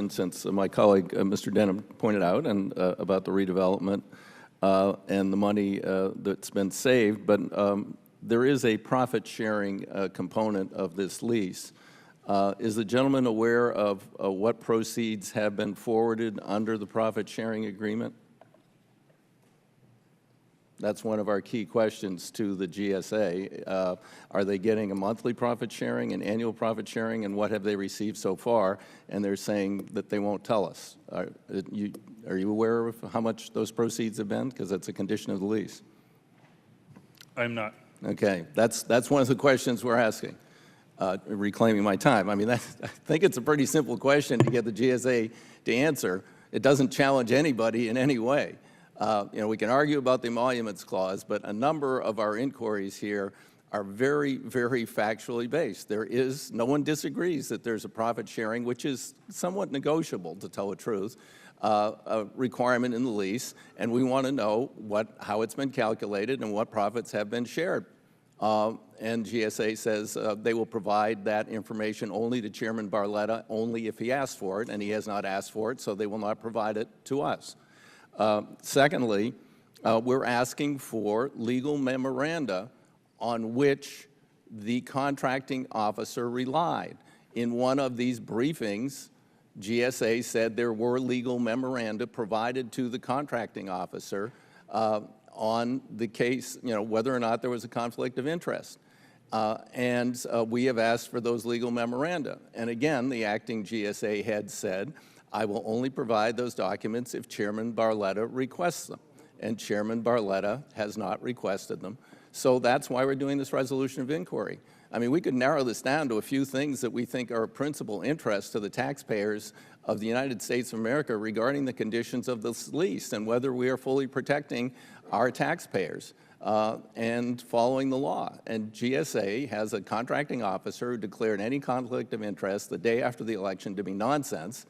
question, since my colleague, Mr. Denham, pointed out and about the redevelopment and the money that's been saved, but there is a profit-sharing component of this lease. Is the gentleman aware of what proceeds have been forwarded under the profit-sharing agreement? That's one of our key questions to the GSA. Are they getting a monthly profit sharing, an annual profit sharing, and what have they received so far? And they're saying that they won't tell us. Are you aware of how much those proceeds have been? Because that's a condition of the lease. I'm not. Okay, that's one of the questions we're asking. Reclaiming my time. I mean, I think it's a pretty simple question to get the GSA to answer. It doesn't challenge anybody in any way. You know, we can argue about the emoluments clause, but a number of our inquiries here are very, very factually based. No one disagrees that there's a profit sharing, which is somewhat negotiable, to tell the truth, a requirement in the lease, and we want to know how it's been calculated and what profits have been shared. And GSA says they will provide that information only to Chairman Barletta, only if he asks for it, and he has not asked for it, so they will not provide it to us. Secondly, we're asking for legal memoranda on which the contracting officer relied. In one of these briefings, GSA said there were legal memoranda provided to the contracting officer on the case, you know, whether or not there was a conflict of interest. We have asked for those legal memoranda. And again, the acting GSA head said, I will only provide those documents if Chairman Barletta requests them. And Chairman Barletta has not requested them. So that's why we're doing this resolution of inquiry. I mean, we could narrow this down to a few things that we think are of principal interest to the taxpayers of the United States of America regarding the conditions of this lease and whether we are fully protecting our taxpayers and following the law. And GSA has a contracting officer who declared any conflict of interest the day after the election to be nonsense.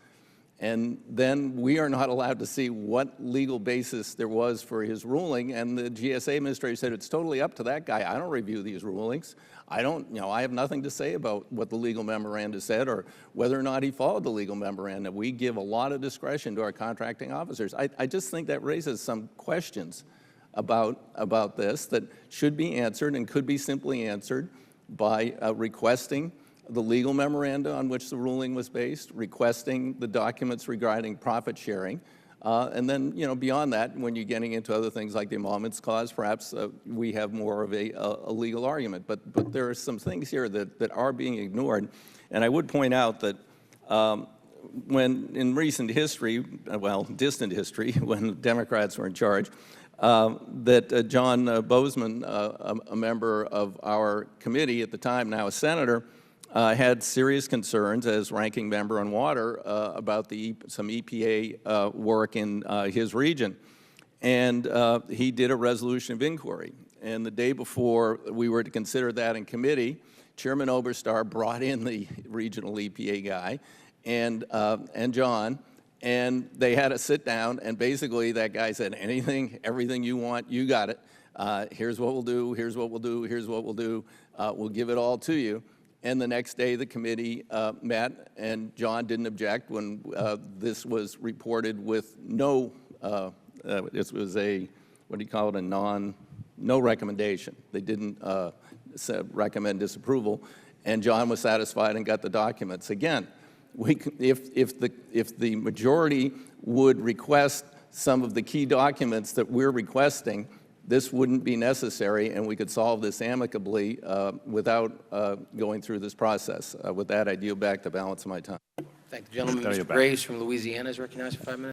And then we are not allowed to see what legal basis there was for his ruling. And the GSA administrator said, it's totally up to that guy. I don't review these rulings. I have nothing to say about what the legal memoranda said or whether or not he followed the legal memoranda. We give a lot of discretion to our contracting officers. I just think that raises some questions about this that should be answered and could be simply answered by requesting the legal memoranda on which the ruling was based, requesting the documents regarding profit sharing, and then, you know, beyond that, when you're getting into other things like the emoluments clause, perhaps we have more of a legal argument. But there are some things here that are being ignored, and I would point out that when in recent history, well, distant history, when Democrats were in charge, that John Bozeman, a member of our committee at the time, now a senator, had serious concerns as ranking member on water about some EPA work in his region. And he did a resolution of inquiry. And the day before we were to consider that in committee, Chairman Oberstar brought in the regional EPA guy and John, and they had a sit down, and basically that guy said, everything you want, you got it. Here's what we'll do, here's what we'll do, here's what we'll do. We'll give it all to you. And the next day, the committee met, and John didn't object when this was reported with no, this was a, what do you call it, no recommendation. They didn't recommend disapproval, and John was satisfied and got the documents. Again, if the majority would request some of the key documents that we're requesting, this wouldn't be necessary, and we could solve this amicably without going through this process. With that, I yield back the balance of my time. Thank the gentleman. Mr. Graves from Louisiana is recognized for 5 minutes.